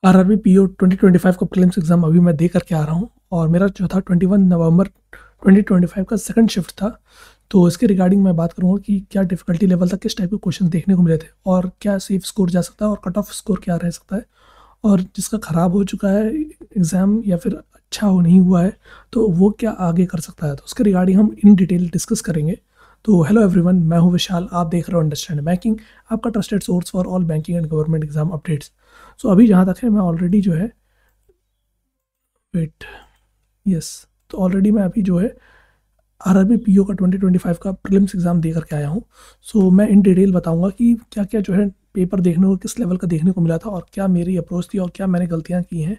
RRB PO 2025 का prelims exam अभी मैं दे करके आ रहा हूँ और मेरा जो था 21 नवंबर 2025 का सेकंड शिफ्ट था। तो इसके रिगार्डिंग मैं बात करूँगा कि क्या डिफ़िकल्टी लेवल था, किस टाइप के क्वेश्चन देखने को मिले थे और क्या सेफ स्कोर जा सकता है और कट ऑफ स्कोर क्या रह सकता है, और जिसका ख़राब हो चुका है एग्ज़ाम या फिर अच्छा हो नहीं हुआ है तो वो क्या आगे कर सकता है। तो उसके रिगार्डिंग हम इन डिटेल डिस्कस करेंगे। तो हेलो एवरीवन, मैं हूँ विशाल, आप देख रहे हो अंडरस्टैंड बैंकिंग, आपका trusted source for all banking and government exam updates. So अभी जहाँ तक है मैं ऑलरेडी जो है वेट यस तो ऑलरेडी मैं अभी जो है आरआरबी पीओ का 2025 का प्रीलिम्स एग्ज़ाम दे करके आया हूँ। सो मैं इन डिटेल बताऊँगा कि क्या क्या जो है पेपर देखने को किस लेवल का देखने को मिला था और क्या मेरी अप्रोच थी और क्या मैंने गलतियाँ की हैं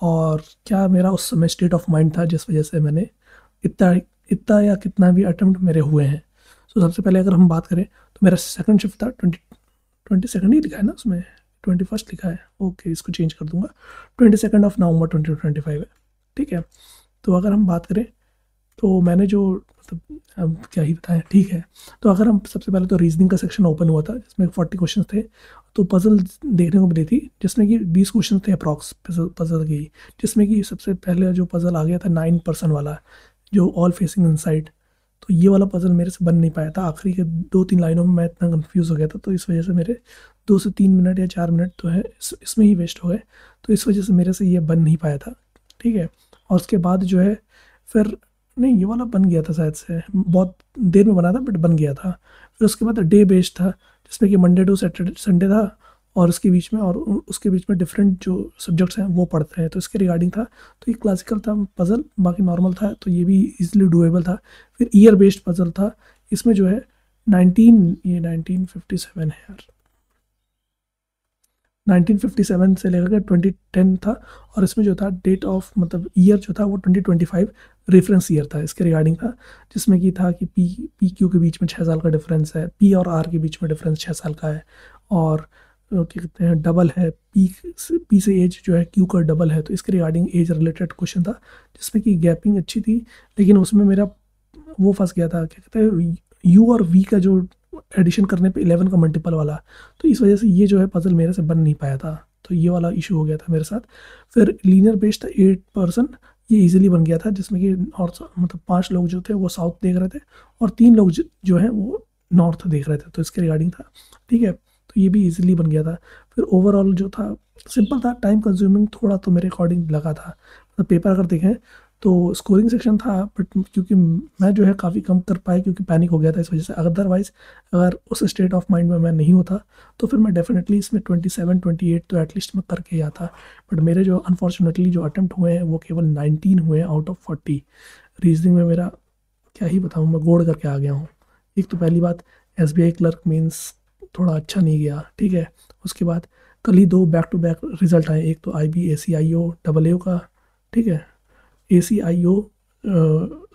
और क्या मेरा उस समय स्टेट ऑफ माइंड था जिस वजह से मैंने इतना इतना या कितना भी अटेम्प्ट मेरे हुए हैं। सो सबसे पहले अगर हम बात करें तो मेरा सेकंड शिफ्ट था 22 ही लिखा है ना उसमें, 21 लिखा है, ओके इसको चेंज कर दूंगा, 22 नवंबर 2025 है। ठीक है, तो अगर हम बात करें तो मैंने जो मतलब अब क्या ही बताएं, ठीक है। तो अगर हम सबसे पहले तो रीजनिंग का सेक्शन ओपन हुआ था जिसमें 40 क्वेश्चन थे। तो पजल देखने को मिली थी जिसमें कि 20 क्वेश्चन थे अप्रॉक्स पजल की, जिसमें कि सबसे पहले जो पजल आ गया था 9% वाला, जो ऑल फेसिंग इनसाइड। तो ये वाला पजल मेरे से बन नहीं पाया था, आखिरी के 2-3 लाइनों में मैं इतना कंफ्यूज हो गया था, तो इस वजह से मेरे 2 से 3 मिनट या 4 मिनट तो है इसमें ही वेस्ट हो गए। तो इस वजह से मेरे से ये बन नहीं पाया था। ठीक है, और उसके बाद जो है फिर नहीं, ये वाला बन गया था शायद से, बहुत देर में बना था बट बन गया था। फिर उसके बाद डे बेस्ड था जिसमें कि मंडे टू सैटरडे संडे था, और उसके बीच में उसके बीच में डिफरेंट जो सब्जेक्ट्स हैं वो पढ़ते हैं, तो इसके रिगार्डिंग था। तो ये क्लासिकल था पज़ल, बाकी नॉर्मल था, तो ये भी इजीली डुएबल था। फिर ईयर बेस्ड पज़ल था, इसमें जो है 1957 है यार, 1957 से लेकर 2010 था। और इसमें जो था डेट ऑफ मतलब ईयर जो था वो 2025 रेफरेंस ईयर था, इसके रिगार्डिंग था। जिसमें कि था कि पी क्यू के बीच में 6 साल का डिफरेंस है, पी और आर के बीच में डिफरेंस 6 साल का है, और क्या कहते हैं डबल है, पी से एज जो है क्यू का डबल है, तो इसके रिगार्डिंग एज रिलेटेड क्वेश्चन था। जिसमें कि गैपिंग अच्छी थी, लेकिन उसमें मेरा वो फंस गया था, क्या कहते हैं यू और वी का जो एडिशन करने पे 11 का मल्टीपल वाला। तो इस वजह से ये जो है पजल मेरे से बन नहीं पाया था, तो ये वाला इशू हो गया था मेरे साथ। फिर लीनियर बेस्ड था 8%, ये इजीली बन गया था, जिसमें कि नॉर्थ मतलब 5 लोग जो थे वो साउथ देख रहे थे और 3 लोग जो हैं वो नॉर्थ देख रहे थे, तो इसके रिगार्डिंग था। ठीक है, तो ये भी इजीली बन गया था। फिर ओवरऑल जो था सिंपल था, टाइम कंज्यूमिंग थोड़ा तो मेरे अकॉर्डिंग लगा था। मतलब पेपर अगर देखें तो स्कोरिंग सेक्शन था, बट क्योंकि मैं जो है काफ़ी कम कर पाया क्योंकि पैनिक हो गया था इस वजह से। अदरवाइज अगर उस स्टेट ऑफ माइंड में मैं नहीं होता तो फिर मैं डेफिनेटली इसमें 27-28 तो एटलीस्ट मैं करके ही आता। बट मेरे जो अनफॉर्चुनेटली जो अटैम्प्ट हुए हैं वो केवल 19 हुए हैं आउट ऑफ 40। रीजनिंग में मेरा क्या ही बताऊँ, मैं गोड़ करके आ गया हूँ। एक तो पहली बात, SBI क्लर्क मीन्स थोड़ा अच्छा नहीं गया। ठीक है, उसके बाद कल ही 2 बैक टू बैक रिजल्ट आए, एक तो IB ACIO AA का, ठीक है, ACIO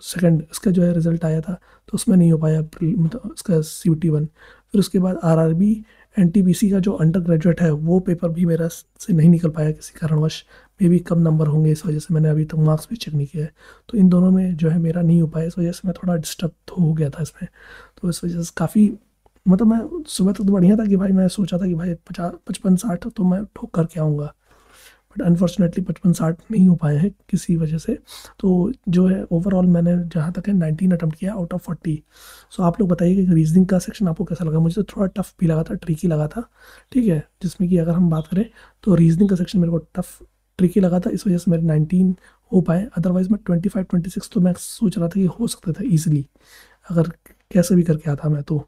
सेकंड इसका जो है रिजल्ट आया था, तो उसमें नहीं हो पाया मतलब इसका CUT 1। फिर उसके बाद RRB NTPC का जो अंडर ग्रेजुएट है वो पेपर भी मेरा से नहीं निकल पाया किसी कारणवश, मे भी कम नंबर होंगे इस वजह से, मैंने अभी तक मार्क्स भी चेक नहीं किया है। तो इन दोनों में जो है मेरा नहीं हो पाया, इस वजह से मैं थोड़ा डिस्टर्ब हो गया था इसमें। तो इस वजह से काफ़ी मतलब मैं सुबह तक तो बढ़िया था कि भाई मैं सोचा था कि भाई 50 55 60 तो मैं ठोक करके आऊँगा, बट अनफॉर्चुनेटली 55 60 नहीं हो पाए हैं किसी वजह से। तो जो है ओवरऑल मैंने जहाँ तक है 19 अटैम्प्ट किया आउट ऑफ 40। सो आप लोग बताइए कि रीजनिंग का सेक्शन आपको कैसा लगा। मुझे तो थोड़ा टफ भी लगा था, ट्रिकी लगा था। ठीक है, जिसमें कि अगर हम बात करें तो रीजनिंग का सेक्शन मेरे को टफ ट्रिकी लगा था, इस वजह से मेरे 19 हो पाए। अदरवाइज मैं 25 26 तो मैं सोच रहा था कि हो सकता था ईजिली, अगर कैसे भी करके आता मैं तो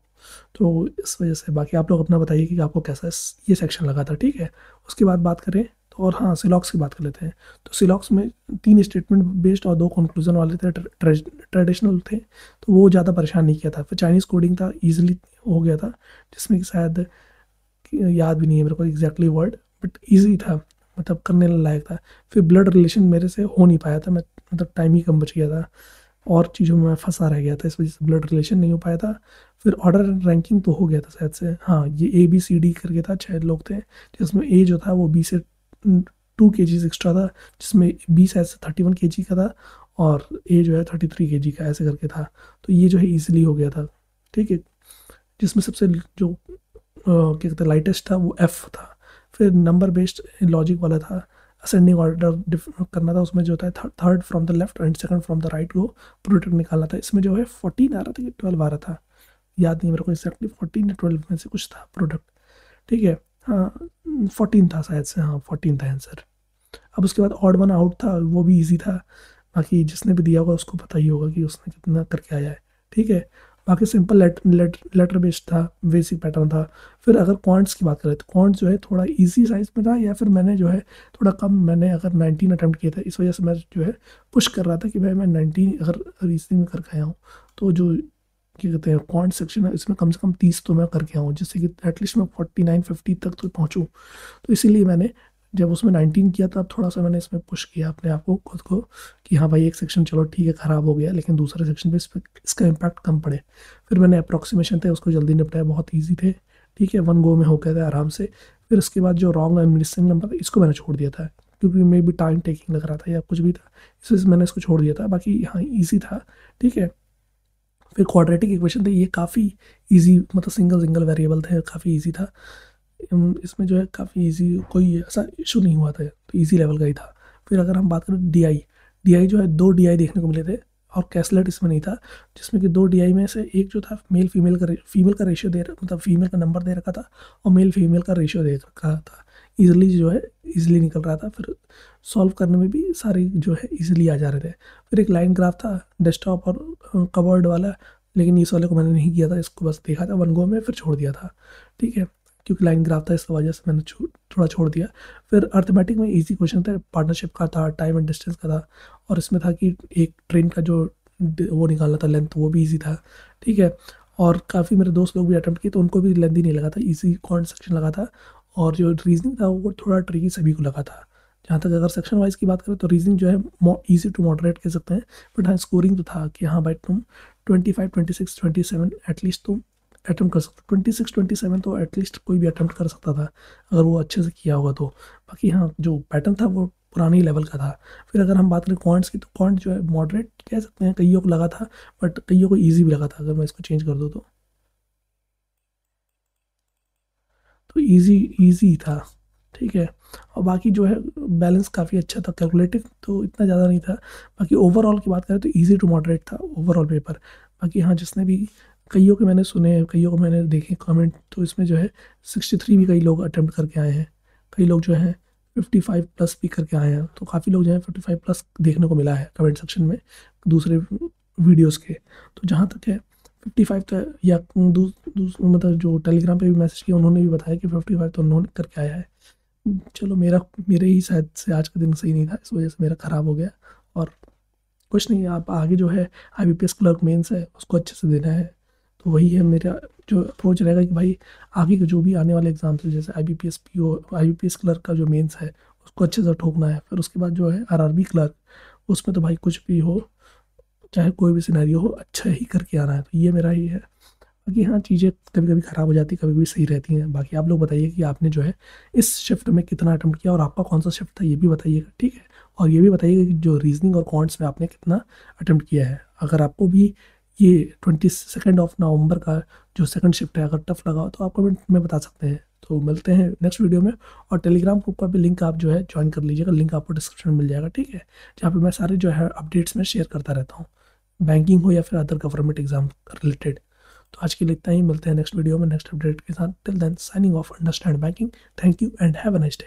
इस वजह से। बाकी आप लोग अपना बताइए कि आपको कैसा ये सेक्शन लगा था। ठीक है, उसके बाद बात करें तो, और हाँ सिलॉक्स की बात कर लेते हैं। तो सिलॉक्स में 3 स्टेटमेंट बेस्ड और 2 कंक्लूजन वाले थे, ट्रेडिशनल थे, तो वो ज़्यादा परेशान नहीं किया था। फिर चाइनीज़ कोडिंग था, ईजिली हो गया था, जिसमें कि शायद याद भी नहीं है मेरे को एग्जैक्टली वर्ड, बट ईजी था, मतलब करने लायक था। फिर ब्लड रिलेशन मेरे से हो नहीं पाया था, मैं मतलब टाइम ही कम बच गया था और चीज़ों में मैं फंसा रह गया था, इस वजह से ब्लड रिलेशन नहीं हो पाया था। फिर ऑर्डर एंड रैंकिंग तो हो गया था शायद से, हाँ ये ABCD करके था, 6 लोग थे, जिसमें ए जो था वो B से 2 kg एक्स्ट्रा था, जिसमें B शायद से 31 kg का था और ए जो है 33 kg का ऐसे करके था। तो ये जो है ईजिली हो गया था। ठीक है, जिसमें सबसे जो क्या कहते हैं लाइटेस्ट था वो F था, फिर नंबर बेस्ड लॉजिक वाला था, असेंडिंग ऑर्डर करना था, उसमें जो था third from the left and second from the right को प्रोडक्ट निकालना था। इसमें जो है 14 आ रहा था कि 12 आ रहा था, याद नहीं मेरे को एक्जैक्टली, 14 या 12 में से कुछ था प्रोडक्ट, ठीक है। हाँ 14 था शायद से, हाँ 14 था आंसर। अब उसके बाद ऑड वन आउट था, वो भी इजी था, बाकी जिसने भी दिया होगा उसको पता ही होगा कि उसने कितना करके आया है, ठीक है। बाकी सिंपल लेटर बेस्ड था, बेसिक पैटर्न था। फिर अगर क्वांट्स की बात करें तो क्वांट्स जो है थोड़ा इजी साइज में था, या फिर मैंने जो है थोड़ा कम, मैंने अगर 19 अटैम्प्ट किए थे, इस वजह से मैं जो है पुश कर रहा था कि भाई मैं 19 अगर रीजनिंग में करके आया हूँ, तो जो क्या कहते हैं क्वांट सेक्शन है इसमें कम से कम 30 तो मैं करके आऊँ, जिससे कि एटलीस्ट मैं 49-50 तक तो पहुँचूँ। तो इसीलिए मैंने जब उसमें 19 किया तब थोड़ा सा मैंने इसमें पुश किया अपने आप को, खुद को, कि हाँ भाई एक सेक्शन चलो ठीक है ख़राब हो गया, लेकिन दूसरे सेक्शन पे इसका इम्पैक्ट कम पड़े। फिर मैंने अप्रॉक्सीमेशन थे उसको जल्दी निपटाया, बहुत ईजी थे, ठीक है, 1 गो में हो गया था आराम से। फिर उसके बाद जो रॉन्ग एंड मिसिंग नंबर था इसको मैंने छोड़ दिया था, क्योंकि मे भी टाइम टेकिंग लग रहा था या कुछ भी था, इस वजह से मैंने इसको छोड़ दिया था। बाकी हाँ ईजी था, ठीक है। फिर क्वाड्रेटिक इक्वेशन थे, ये काफ़ी इजी, मतलब सिंगल सिंगल वेरिएबल थे, काफ़ी इजी था। इसमें जो है काफ़ी इजी, कोई ऐसा इशू नहीं हुआ था, तो इजी लेवल का ही था। फिर अगर हम बात करें डीआई, डीआई जो है 2 डीआई देखने को मिले थे, और कैसलेट इसमें नहीं था, जिसमें कि 2 डीआई में से एक जो था मेल फीमेल का रेशियो दे, मतलब फीमेल का नंबर दे रखा था, और मेल फीमेल का रेशियो दे रखा था। ईजिली जो है ईजिली निकल रहा था, फिर सॉल्व करने में भी सारे जो है ईजिली आ जा रहे थे। फिर एक लाइन ग्राफ था डेस्कटॉप और कवर्ड वाला, लेकिन इस वाले को मैंने नहीं किया था, इसको बस देखा था 1 गो में, फिर छोड़ दिया था, ठीक है, क्योंकि लाइन ग्राफ था इस वजह से मैंने थोड़ा छोड़ दिया। फिर अर्थमेटिक में इजी क्वेश्चन था, पार्टनरशिप का था, टाइम एंड डिस्टेंस का था, और इसमें था कि एक ट्रेन का जो वो निकालना था लेंथ, वो भी इजी था, ठीक है। और काफ़ी मेरे दोस्त लोग भी अटेम्प्ट किए तो उनको भी लेंथ ही नहीं लगा था, इजी कौन सेक्शन लगा था। और जो रीजनिंग था वो थोड़ा ट्रिकी सभी को लगा था। जहाँ तक अगर सेक्शन वाइज की बात करें तो रीजनिंग जो है ईजी टू मॉडरेट कह सकते हैं, बट हाँ स्कोरिंग तो था कि हाँ भाई तुम 25, 26, 27 एटलीस्ट तुम अटैम्प्ट कर सकते, 26, 27 तो एटलीस्ट कोई भी अटैम्प्ट कर सकता था अगर वो अच्छे से किया होगा तो। बाकी हाँ जो पैटर्न था वो पुराने लेवल का था। फिर अगर हम बात करें क्वांट्स की, तो क्वांट जो है मॉडरेट कह सकते हैं, कईयों को लगा था, बट कईयों को ईजी भी लगा था, अगर मैं इसको चेंज कर दूँ तो ईजी ईजी था, ठीक है। और बाकी जो है बैलेंस काफ़ी अच्छा था, कैलकुलेटिव तो इतना ज़्यादा नहीं था। बाकी ओवरऑल की बात करें तो ईजी टू मॉडरेट था ओवरऑल पेपर। बाकी हाँ जिसने भी, कईयों के मैंने सुने, कईयों को मैंने देखे कमेंट, तो इसमें जो है 63 भी कई लोग अटेम्प्ट करके आए हैं, कई लोग जो हैं 55 प्लस भी करके आए हैं, तो काफ़ी लोग जो है 55 प्लस देखने को मिला है कमेंट सेक्शन में दूसरे वीडियोज़ के। तो जहाँ तक है 55 तो, या मतलब जो टेलीग्राम पे भी मैसेज किया उन्होंने भी बताया कि 55 तो उन्होंने करके आया है। चलो मेरे ही शायद से आज का दिन सही नहीं था, इस वजह से मेरा ख़राब हो गया। और कुछ नहीं, आप आगे जो है IBPS क्लर्क मेंस है उसको अच्छे से देना है, तो वही है मेरा जो अप्रोच रहेगा कि भाई आगे के जो भी आने वाले एग्जाम्स है, जैसे IBPS PO, IBPS क्लर्क का जो मेंस है उसको अच्छे से ठोकना है। फिर उसके बाद जो है RRB क्लर्क, उसमें तो भाई कुछ भी हो, चाहे कोई भी सिनेरियो हो, अच्छा ही करके आना है, तो ये मेरा ही है। बाकी हाँ चीज़ें कभी कभी ख़राब हो जाती है, कभी कभी सही रहती हैं। बाकी आप लोग बताइए कि आपने जो है इस शिफ्ट में कितना अटेम्प्ट किया, और आपका कौन सा शिफ्ट था ये भी बताइएगा, ठीक है। और ये भी बताइएगा कि जो रीजनिंग और क्वांट्स में आपने कितना अटेम्प्ट किया है। अगर आपको भी ये 22 नवंबर का जो सेकंड शिफ्ट है अगर टफ लगा हो तो आप कमेंट में बता सकते हैं। तो मिलते हैं नेक्स्ट वीडियो में। और टेलीग्राम ग्रुप का भी लिंक आप जो है ज्वाइन कर लीजिएगा, लिंक आपको डिस्क्रिप्शन में मिल जाएगा, ठीक है, जहाँ पे मैं सारे जो है अपडेट्स में शेयर करता रहता हूँ, बैंकिंग हो या फिर अदर गवर्नमेंट एग्जाम रिलेटेड। तो आज के लिए इतना ही, मिलते हैं नेक्स्ट वीडियो में नेक्स्ट अपडेट के साथ। Till then signing off, understand banking. Thank you and have a nice day.